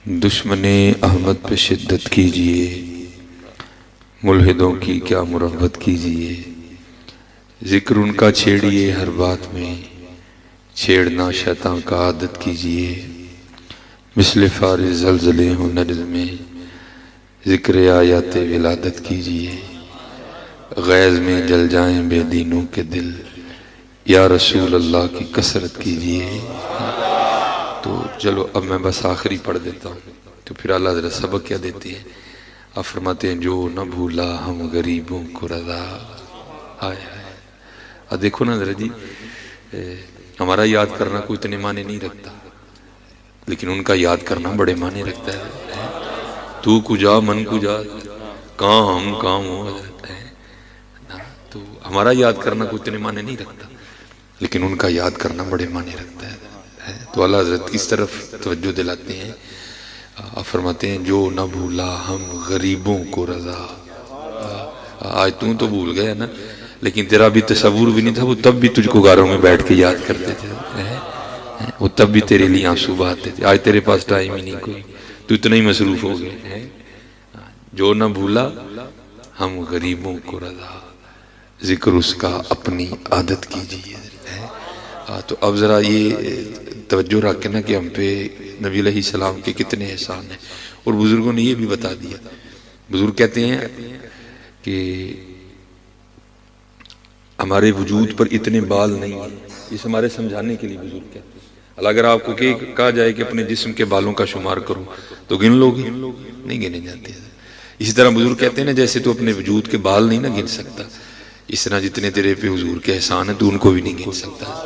دشمن احمد پہ شدت کیجئے، ملحدوں کی کیا مربت کیجئے، ذکر ان کا چھیڑیے ہر بات میں، چھیڑنا شیطان کا عادت کیجئے، مثل فارغ زلزلے ہوں نرز میں، ذکر آیات ولادت کیجئے، غیظ میں جل جائیں بے دینوں کے دل، یا رسول اللہ کی کثرت کیجئے۔ تو چلو اب میں بس آخری پڑھ دیتا ہوں، تو پھر اللہ حضرت سبق کیا دیتے ہیں؟ آپ فرماتے ہیں جو نہ بھولا ہم غریبوں کو رضا۔ ہائے ہائے، اب دیکھو نا حضرت جی، ہمارا یاد کرنا کوئی اتنے معنی نہیں رکھتا، لیکن ان کا یاد کرنا بڑے معنی رکھتا ہے۔ تو کجا من کجا، کہاں ہم کہاں ہو حضرت ہے نا۔ تو ہمارا یاد کرنا کوئی اتنے معنی نہیں رکھتا، لیکن ان کا یاد کرنا بڑے معنی رکھتا ہے۔ تو اللہ حضرت اس طرف توجہ دلاتے ہیں، آپ فرماتے ہیں جو نہ بھولا ہم غریبوں کو رضا۔ آج تو بھول گیا نا، لیکن تیرا بھی تصور بھی نہیں تھا، وہ تب بھی تجھ کو غاروں میں بیٹھ کے یاد کرتے تھے، وہ تب بھی تیرے لیے آنسو بہاتے تھے۔ آج تیرے پاس ٹائم ہی نہیں کوئی، تو اتنا ہی مصروف ہو گئے۔ جو نہ بھولا ہم غریبوں کو رضا، ذکر اس کا اپنی عادت کیجیے۔ تو اب ذرا یہ توجہ رکھ کے نا کہ ہم پہ نبی علیہ السلام کے کتنے احسان ہیں، اور بزرگوں نے یہ بھی بتا دیا۔ بزرگ کہتے ہیں کہ ہمارے وجود پر اتنے بال نہیں ہیں، اس ہمارے سمجھانے کے لیے بزرگ کہتے ہیں۔ اگر آپ کو کہا جائے کہ اپنے جسم کے بالوں کا شمار کرو تو گن لو گے؟ نہیں گنے جاتے۔ اسی طرح بزرگ کہتے ہیں نا، جیسے تو اپنے وجود کے بال نہیں نا گن سکتا، اس طرح جتنے تیرے پہ حضور کے احسان ہیں تو ان کو بھی نہیں گن سکتا۔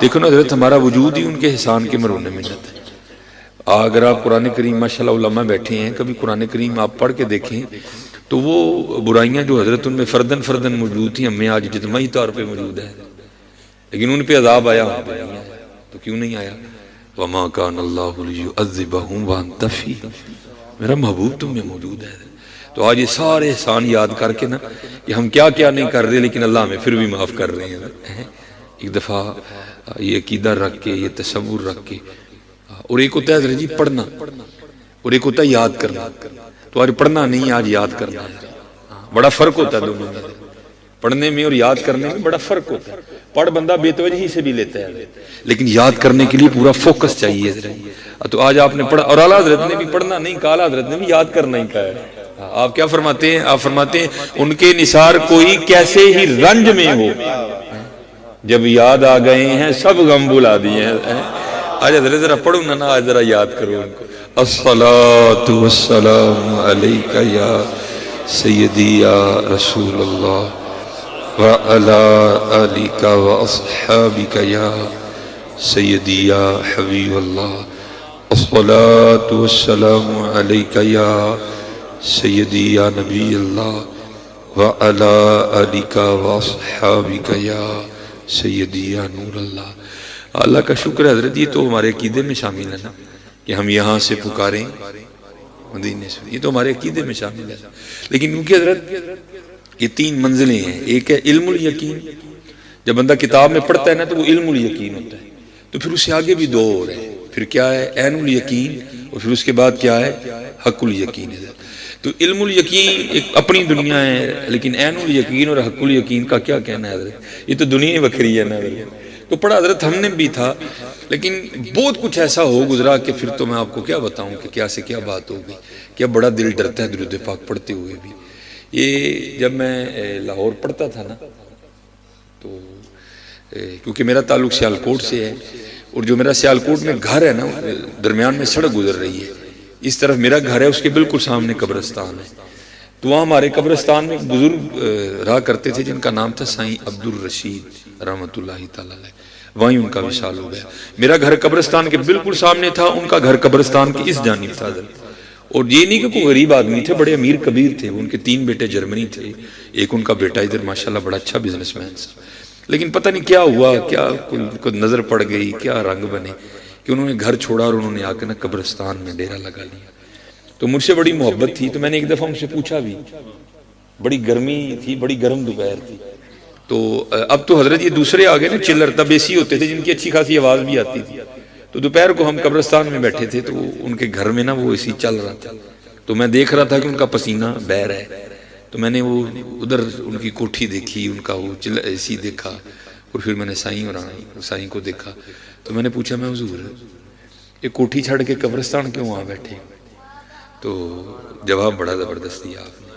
دیکھو نا حضرت، ہمارا وجود ہی ان کے احسان کے مرہون منت ہے۔ اگر آپ قرآن کریم، ماشاءاللہ علماء بیٹھے ہیں، کبھی قرآن کریم آپ پڑھ کے دیکھیں تو وہ برائیاں جو حضرت ان میں فردن فردن موجود تھیں، ہمیں آج جتماعی طور پہ موجود ہیں، لیکن ان پہ عذاب آیا ہم پہ نہیں آیا۔ تو کیوں نہیں آیا؟ وَمَا كَانَ اللَّهُ لِيُعَذِّبَهُمْ وَأَنْتَ فِيهِمْ، میرا محبوب تم میں موجود ہے۔ تو آج یہ سارے احسان یاد کر کے نا، کہ ہم کیا کیا نہیں کر رہے، لیکن اللہ ہمیں پھر بھی معاف کر رہے ہیں۔ ایک دفعہ یہ عقیدہ رکھ کے، یہ تصور رکھ کے، اور ایک ہوتا ہے حضرت جی پڑھنا، اور ایک ہوتا ہے یاد کرنا۔ تو آج پڑھنا نہیں، آج یاد کرنا ہے۔ بڑا فرق ہوتا ہے دونوں میں، پڑھنے میں اور یاد کرنے میں بڑا فرق ہوتا ہے۔ پڑھ بندہ بے توجہی سے بھی لیتا ہے، لیکن یاد کرنے کے لیے پورا فوکس چاہیے۔ تو آج آپ نے پڑھا، اور اعلیٰ حضرت نے بھی پڑھنا نہیں کہا، اعلیٰ حضرت نے بھی یاد کرنا ہی کہا ہے۔ آپ کیا فرماتے ہیں؟ آپ فرماتے ہیں ان کے نثار کوئی کیسے ہی رنج میں ہو، جب یاد آ گئے ہیں سب غم بلا دیے ہیں۔ آج حضرت ذرا پڑھو نا، آج ذرا یاد کرو ان کو۔ الصلاۃ والسلام علیک یا سیدی یا رسول اللہ وعلی آلک واصحابک یا سیدی یا حبیب اللہ۔ الصلاۃ والسلام علیک یا سیدی یا نبی اللہ وعلی آلک واصحابک یا سیدی یا نور اللہ۔ اللہ کا شکر ہے حضرت، یہ تو ہمارے عقیدے میں شامل ہے نا، کہ ہم یہاں سے پکاریں مدینے سے، یہ تو ہمارے عقیدے میں شامل ہے۔ لیکن کیونکہ حضرت یہ تین منزلیں ہیں، ایک ہے علم الیقین، جب بندہ کتاب میں پڑھتا ہے نا تو وہ علم الیقین ہوتا ہے، تو پھر اس سے آگے بھی دو اور ہیں، پھر کیا ہے؟ عین الیقین، اور پھر اس کے بعد کیا ہے؟ حق الیقین ہے۔ تو علم الیقین ایک اپنی دنیا ہے، لیکن عین الیقین اور حق الیقین کا کیا کہنا ہے حضرت؟ یہ تو دنیا ہی بکھری ہے نا حضرت۔ تو پڑھا حضرت ہم نے بھی تھا، لیکن بہت کچھ ایسا ہو گزرا کہ پھر تو میں آپ کو کیا بتاؤں کہ کیا سے کیا بات ہو گئی، کیا بڑا دل ڈرتا ہے درود پاک پڑھتے ہوئے بھی۔ یہ جب میں لاہور پڑھتا تھا نا، تو کیونکہ میرا تعلق سیالکوٹ سے ہے، اور جو میرا سیالکوٹ میں گھر ہے نا، درمیان میں سڑک گزر رہی ہے، اس طرف میرا گھر ہے، اس کے بالکل سامنے قبرستان ہے۔ تو وہاں ہمارے قبرستان میں ایک بزرگ رہا کرتے تھے جن کا نام تھا سائیں عبد الرشید رحمۃ اللہ تعالی علیہ، وہیں ان کا وصال ہو گیا۔ میرا گھر قبرستان کے بالکل سامنے تھا، ان کا گھر قبرستان کے اس جانب تھا۔ اور یہ نہیں کہ کوئی غریب آدمی تھے، بڑے امیر کبیر تھے، ان کے 3 بیٹے جرمنی تھے، ایک ان کا بیٹا ادھر ماشاءاللہ بڑا اچھا بزنس مین تھا۔ لیکن پتہ نہیں کیا ہوا، کیا کوئی نظر پڑ گئی، کیا رنگ بنے کہ انہوں نے گھر چھوڑا اور انہوں نے آ کے نا قبرستان میں ڈیرا لگا لیا۔ تو مجھ سے بڑی محبت تھی، تو میں نے ایک دفعہ ان سے پوچھا بھی، بڑی گرمی تھی، بڑی گرم دوپہر تھی، تو اب تو حضرت یہ دوسرے آ گئے نا چلر، تب ایسی ہوتے تھے جن کی اچھی خاصی آواز بھی آتی تھی، تو تو دوپہر کو ہم قبرستان میں بیٹھے تھے، تو ان کے گھر میں نا وہ اے سی چل رہا تھا، تو میں دیکھ رہا تھا کہ ان کا پسینہ بہہ رہا ہے، تو میں نے وہ ادھر ان کی کوٹھی دیکھی، ان کا وہ اے سی دیکھا، اور پھر میں نے سائیں کو دیکھا، تو میں نے پوچھا میں حضور یہ کوٹھی چھڑ کے قبرستان کیوں آ بیٹھے؟ تو جواب بڑا زبردست دیا آپ نے،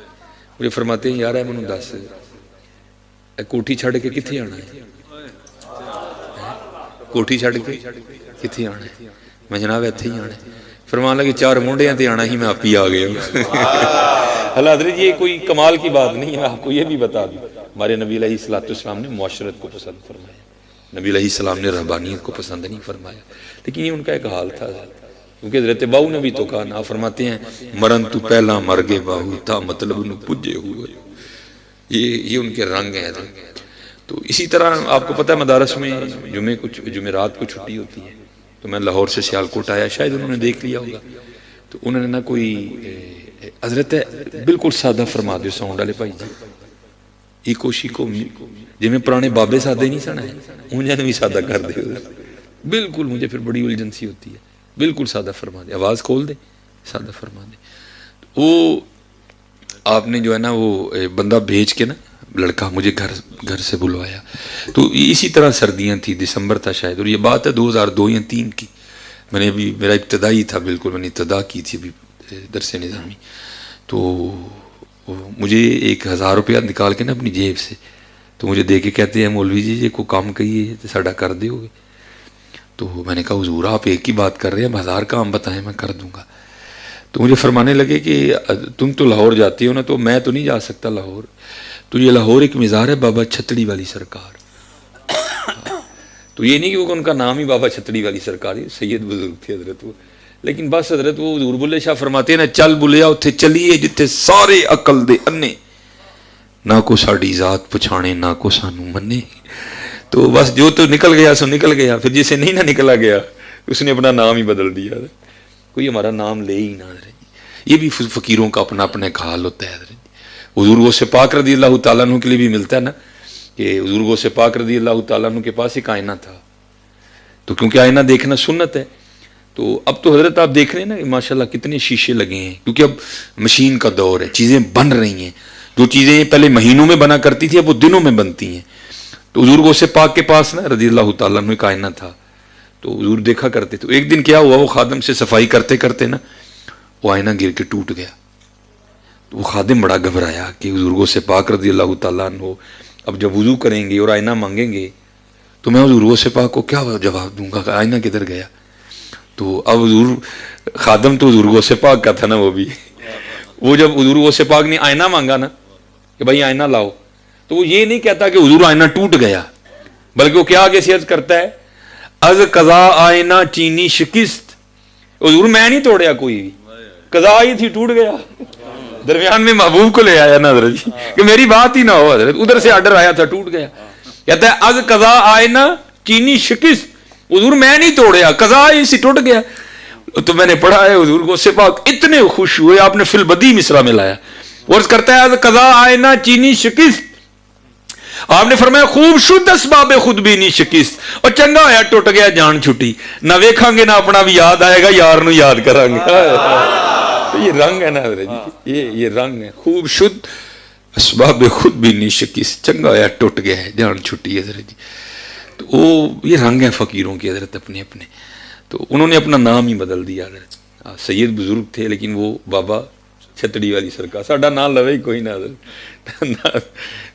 مجھے فرماتے ہیں یار ہے منو دس کوٹھی چھڑ کے کتنے آنا ہے، کوٹھی چھڑ کے کتنے آنا ہے؟ میں جناب ایتھے ہی آنا ہے۔ فرمان لگے 4 مونڈیاں تے آنا ہی میں آپ ہی آ گیا ہوں۔ اللہ حضرت یہ کوئی کمال کی بات نہیں ہے، آپ کو یہ بھی بتا دوں ہمارے نبی علیہ السلام نے معاشرت کو پسند فرمایا، نبی علیہ السلام نے رہبانیت کو پسند نہیں فرمایا، لیکن یہ ان کا ایک حال تھا، کیونکہ حضرت باؤ نے بھی تو کہا نا، فرماتے ہیں مرن تو پہلا مر گے باہو تھا مطلب انہوں پجے ہوئے، یہ ان کے رنگ ہیں۔ تو اسی طرح آپ کو پتہ ہے مدارس میں جمعرات کو چھٹی ہوتی ہے، تو میں لاہور سے سیالکوٹ آیا، شاید انہوں نے دیکھ لیا ہوگا، تو انہوں نے نا کوئی حضرت بالکل سادہ فرما دیو ساؤنڈ والے بھائی جی، یہ کوشی کو جی میں پرانے بابے سادے نہیں سنا ہے انہیں بھی سادہ کر دے، بالکل مجھے پھر بڑی الجھنسی ہوتی ہے، بالکل سادہ فرما دے، آواز کھول دے سادہ فرما دے۔ وہ آپ نے جو ہے نا وہ بندہ بھیج کے نا لڑکا مجھے گھر سے بلوایا، تو اسی طرح سردیاں تھی، دسمبر تھا شاید، اور یہ بات ہے 2002 یا 2003 کی، میں نے ابھی میرا ابتدائی تھا، بالکل میں نے ابتدا کی تھی ابھی درس نظامی، تو مجھے 1000 روپیہ نکال کے نا اپنی جیب سے تو مجھے دے کے کہتے ہیں مولوی جی یہ کوئی کام کہیے تو ساڈا کر دے ہوگے، تو میں نے کہا حضور آپ ایک ہی بات کر رہے ہیں، 1000 کام بتائیں میں کر دوں گا۔ تو مجھے فرمانے لگے کہ تم تو لاہور جاتی ہو نا، تو میں تو نہیں جا سکتا لاہور، تو یہ لاہور ایک مزار ہے بابا چھتڑی والی سرکار، تو یہ نہیں کہ ان کا نام ہی بابا چھتڑی والی سرکار ہے، سید بزرگ تھے حضرت وہ، لیکن بس حضرت وہ حضور بلے شاہ فرماتے ہیں نا چل بلیا اتھے چلیے جتھے سارے عقل دے انے، نہ کو ساڑی ذات پچھانے نہ کو سانو منے، تو بس جو تو نکل گیا سو نکل گیا، پھر جسے نہیں نہ نکلا گیا اس نے اپنا نام ہی بدل دیا، کوئی ہمارا نام لے ہی نہ حضرت۔ یہ بھی فقیروں کا اپنا اپنا ایک حال ہوتا ہے حضرت، حضور غوث پاک رضی اللہ تعالیٰ عنہ کے لیے بھی ملتا ہے نا کہ حضور غوث پاک رضی اللہ تعالیٰ عنہ کے پاس ایک آئینہ تھا، تو کیونکہ آئینہ دیکھنا سنت ہے، تو اب تو حضرت آپ دیکھ رہے ہیں نا ماشاءاللہ کتنے شیشے لگے ہیں، کیونکہ اب مشین کا دور ہے، چیزیں بن رہی ہیں، جو چیزیں پہلے مہینوں میں بنا کرتی تھی اب وہ دنوں میں بنتی ہیں، تو حضور غوث پاک کے پاس نا رضی اللہ تعالیٰ عنہ ایک آئینہ تھا، تو حضور دیکھا کرتے، تو ایک دن کیا ہوا وہ خادم سے صفائی کرتے کرتے نا وہ آئینہ گر کے ٹوٹ گیا، تو وہ خادم بڑا گھبرایا کہ حضور غوث پاک رضی اللہ تعالیٰ عنہ اب جب وضو کریں گے اور آئینہ مانگیں گے تو میں حضور غوث پاک کو کیا جواب دوں گا کہ آئینہ کدھر گیا، تو اب حضور خادم تو حضور غوث پاک کا تھا نا، وہ جب حضور غوث پاک نے آئینہ مانگا نا کہ بھائی آئینہ لاؤ، تو وہ یہ نہیں کہتا کہ حضور آئینہ ٹوٹ گیا، بلکہ وہ کیا آگے سے عرض کرتا ہے از قضا آئینہ چینی شکست، حضور میں نہیں توڑیا کوئی بھی، قضا آئی تھی ٹوٹ گیا، درمیان میں محبوب کو لے آیا نا حضرت جی کہ میری بات ہی نہ ہو، حضرت ادھر سے آرڈر آیا تھا ٹوٹ گیا، کہتا ہے از قضا آئینہ چینی شکست، حضور میں نہیں توڑیا قضا آئی سی ٹوٹ گیا، تو میں نے پڑھا ہے حضور غوث پاک اتنے خوش ہوئے، آپ نے فی البدی مصرع میں لایا، عرض کرتا ہے از قضا آئینہ چینی شکست، آپ نے فرمایا خوب شد اسباب خود بھی نہیں شکست، اور چنگا ہویا ٹوٹ گیا جان چھٹی، نہ ویکھاں گے نہ اپنا بھی یاد آئے گا یار نو یاد کریں گے، یہ رنگ ہے نا حضرت جی، یہ رنگ ہے، خوب شد اسباب خود بھی نہیں شکست، چنگا ہویا ٹوٹ گیا ہے جان چھٹی حضرت جی، تو وہ یہ رنگ ہے فقیروں کے حضرت اپنے اپنے، تو انہوں نے اپنا نام ہی بدل دیا حضرت، سید بزرگ تھے لیکن وہ بابا چھتڑی والی سرکار، ساڈا نام لوے ہی کوئی نہ حضرت،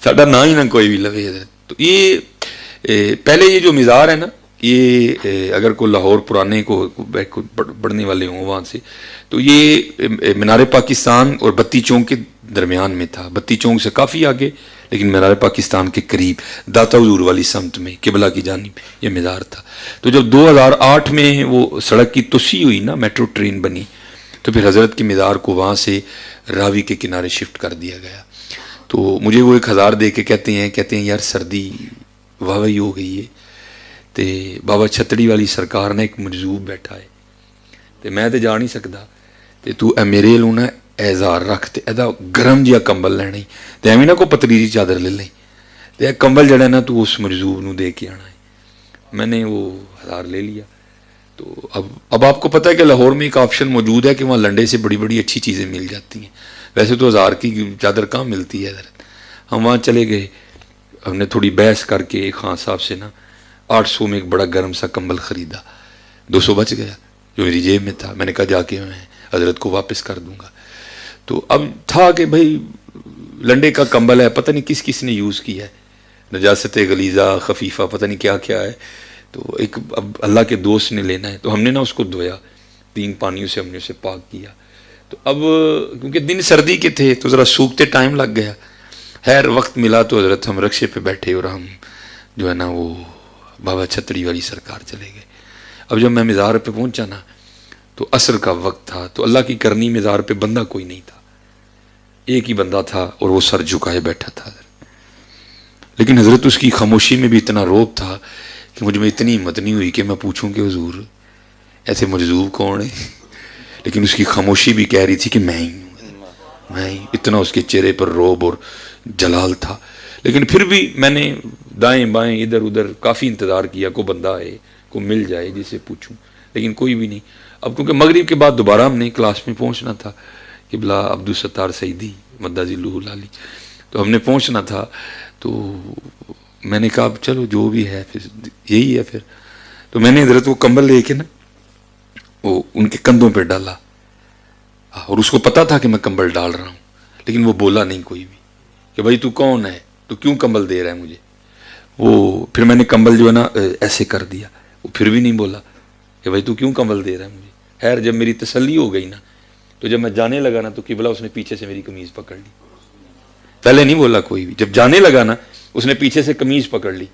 ساڈا نام ہی نہ کوئی بھی لوے حضرت۔ تو یہ پہلے یہ جو مزار ہے نا، یہ اگر کوئی لاہور پرانے کو پڑھنے والے ہوں وہاں سے، تو یہ مینار پاکستان اور بتی چونک کے درمیان میں تھا، بتی چونک سے کافی آگے لیکن مینار پاکستان کے قریب داتا حضور والی سمت میں قبلہ کی جانب یہ مزار تھا۔ تو جب 2008 میں وہ سڑک کی توسیع ہوئی نا، میٹرو ٹرین بنی، تو پھر حضرت کی مزار کو وہاں سے راوی کے کنارے شفٹ کر دیا گیا، تو مجھے وہ 1000 دے کے کہتے ہیں یار سردی واہی ہو گئی ہے، تے بابا چھتڑی والی سرکار نے ایک مجذوب بیٹھا ہے، تے میں تے جا نہیں سکتا، تے تو اے میرے لوں نا اعزار رکھ تے ایدا گرم جہا کمبل لینا، تے ایویں نہ کوئی پتلی جی چادر لے لیں، تے کمبل جڑا نا تو اس مجذوب نو دے کے آنا ہے۔ میں نے وہ 1000 لے لیا، تو اب آپ کو پتہ ہے کہ لاہور میں ایک آپشن موجود ہے کہ وہاں لنڈے سے بڑی بڑی اچھی چیزیں مل جاتی ہیں. ویسے تو 1000 کی چادر کہاں ملتی ہے حضرت. ہم وہاں چلے گئے, ہم نے تھوڑی بحث کر کے ایک خان صاحب سے نا 800 میں ایک بڑا گرم سا کمبل خریدا. 200 بچ گیا جو میری جیب میں تھا. میں نے کہا جا کے میں حضرت کو واپس کر دوں گا. تو اب تھا کہ بھائی لنڈے کا کمبل ہے, پتہ نہیں کس کس نے یوز کیا ہے, نجاست غلیظہ خفیفہ پتہ نہیں کیا کیا ہے. تو ایک اب اللہ کے دوست نے لینا ہے, تو ہم نے نا اس کو دھویا 3 پانیوں سے, ہم نے اسے پاک کیا. تو اب کیونکہ دن سردی کے تھے تو ذرا سوکھتے ٹائم لگ گیا. خیر وقت ملا تو حضرت ہم رکشے پہ بیٹھے اور ہم جو ہے نا وہ بابا چھتری والی سرکار چلے گئے. اب جب میں مزار پہ پہنچا نا تو عصر کا وقت تھا, تو اللہ کی کرنی مزار پہ بندہ کوئی نہیں تھا, ایک ہی بندہ تھا اور وہ سر جھکائے بیٹھا تھا. لیکن حضرت اس کی خاموشی میں بھی اتنا روب تھا کہ مجھ میں اتنی ہمت نہیں ہوئی کہ میں پوچھوں کہ حضور ایسے مجذوب کون ہے. لیکن اس کی خاموشی بھی کہہ رہی تھی کہ میں ہی ہوں, میں ہی. اتنا اس کے چہرے پر روب اور جلال تھا. لیکن پھر بھی میں نے دائیں بائیں ادھر ادھر کافی انتظار کیا کو بندہ آئے, کو مل جائے جسے پوچھوں, لیکن کوئی بھی نہیں. اب کیونکہ مغرب کے بعد دوبارہ ہم نے کلاس میں پہنچنا تھا کہ بلا عبدالستار سعیدی مدہ ذلہ العالی, تو ہم نے پہنچنا تھا. تو میں نے کہا چلو جو بھی ہے پھر یہی ہے پھر. تو میں نے حضرت وہ کمبل لے کے نا وہ ان کے کندھوں پہ ڈالا, اور اس کو پتا تھا کہ میں کمبل ڈال رہا ہوں, لیکن وہ بولا نہیں کوئی بھی کہ بھائی تو کون ہے, تو کیوں کمبل دے رہا ہے مجھے. وہ پھر میں نے کمبل جو ہے نا ایسے کر دیا, وہ پھر بھی نہیں بولا کہ بھائی تو کیوں کمبل دے رہا ہے مجھے. خیر جب میری تسلی ہو گئی نا تو جب میں جانے لگا نا تو قبلہ اس نے پیچھے سے میری قمیض پکڑ لی. پہلے نہیں بولا کوئی بھی, جب جانے لگا نا اس نے پیچھے سے قمیض پکڑ لی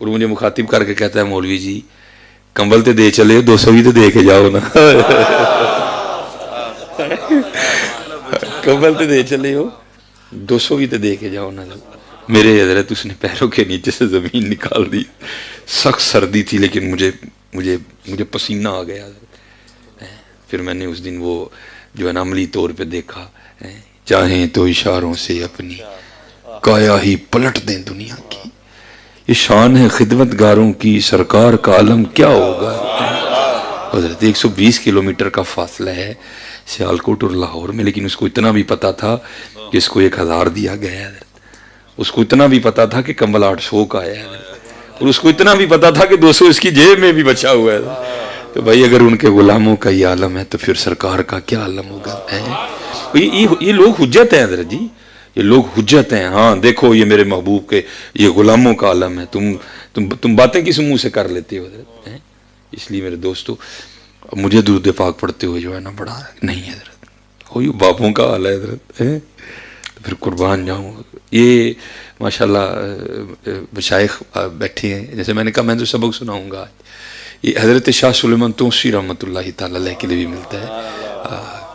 اور مجھے مخاطب کر کے کہتا ہے مولوی جی کمبل تے دے چلے 200 بھی تو دے کے جاؤ نا. کمبل تے دے چلے ہو 200 بھی تو دے کے جاؤ نا. میرے حضرت اس نے پیروں کے نیچے سے زمین نکال دی. سخت سردی تھی لیکن مجھے پسینہ آ گیا. پھر میں نے اس دن وہ جو ہے نا عملی طور پہ دیکھا, چاہیں تو اشاروں سے اپنی کایا ہی پلٹ دیں دنیا کی. یہ شان ہے خدمت گاروں کی, سرکار کا علم کیا ہوگا. حضرت 120 کلومیٹر کا فاصلہ ہے سیالکوٹ اور لاہور میں, لیکن اس کو اتنا بھی پتا تھا کہ اس کو 1000 دیا گیا ہے. اس کو اتنا بھی پتا تھا کہ کمبل 800 کا ہے, اور اس کو اتنا بھی پتا تھا کہ 200 اس کی جیب میں بھی بچا ہوا ہے. تو بھائی اگر ان کے غلاموں کا یہ عالم ہے تو پھر سرکار کا کیا عالم ہوگا. یہ لوگ حجت ہیں حضرت جی, یہ لوگ حجت ہیں. ہاں دیکھو یہ میرے محبوب کے یہ غلاموں کا عالم ہے, تم باتیں کس منہ سے کر لیتے ہو حضرت. اس لیے میرے دوستو مجھے درود پاک پڑھتے ہوئے جو ہے نا بڑا نہیں حضرت, وہی باپوں کا حال ہے حضرت. پھر قربان جاؤں. یہ ماشاءاللہ مشائخ بیٹھے ہیں, جیسے میں نے کہا میں تو سبق سناؤں گا. یہ حضرت شاہ سلیمان توسی رحمۃ اللہ تعالی علیہ کے لیے بھی ملتا ہے.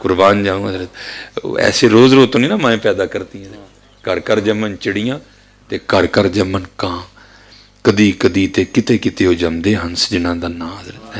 قربان جاؤں حضرت. ایسے روز تو نہیں نا مائیں پیدا کرتی ہیں, کر کر جمن چڑیاں تے کر کر جمن کان, کدی کدی تے کتے کتے ہو جمدے ہنس جنہاں دا نا حضرت.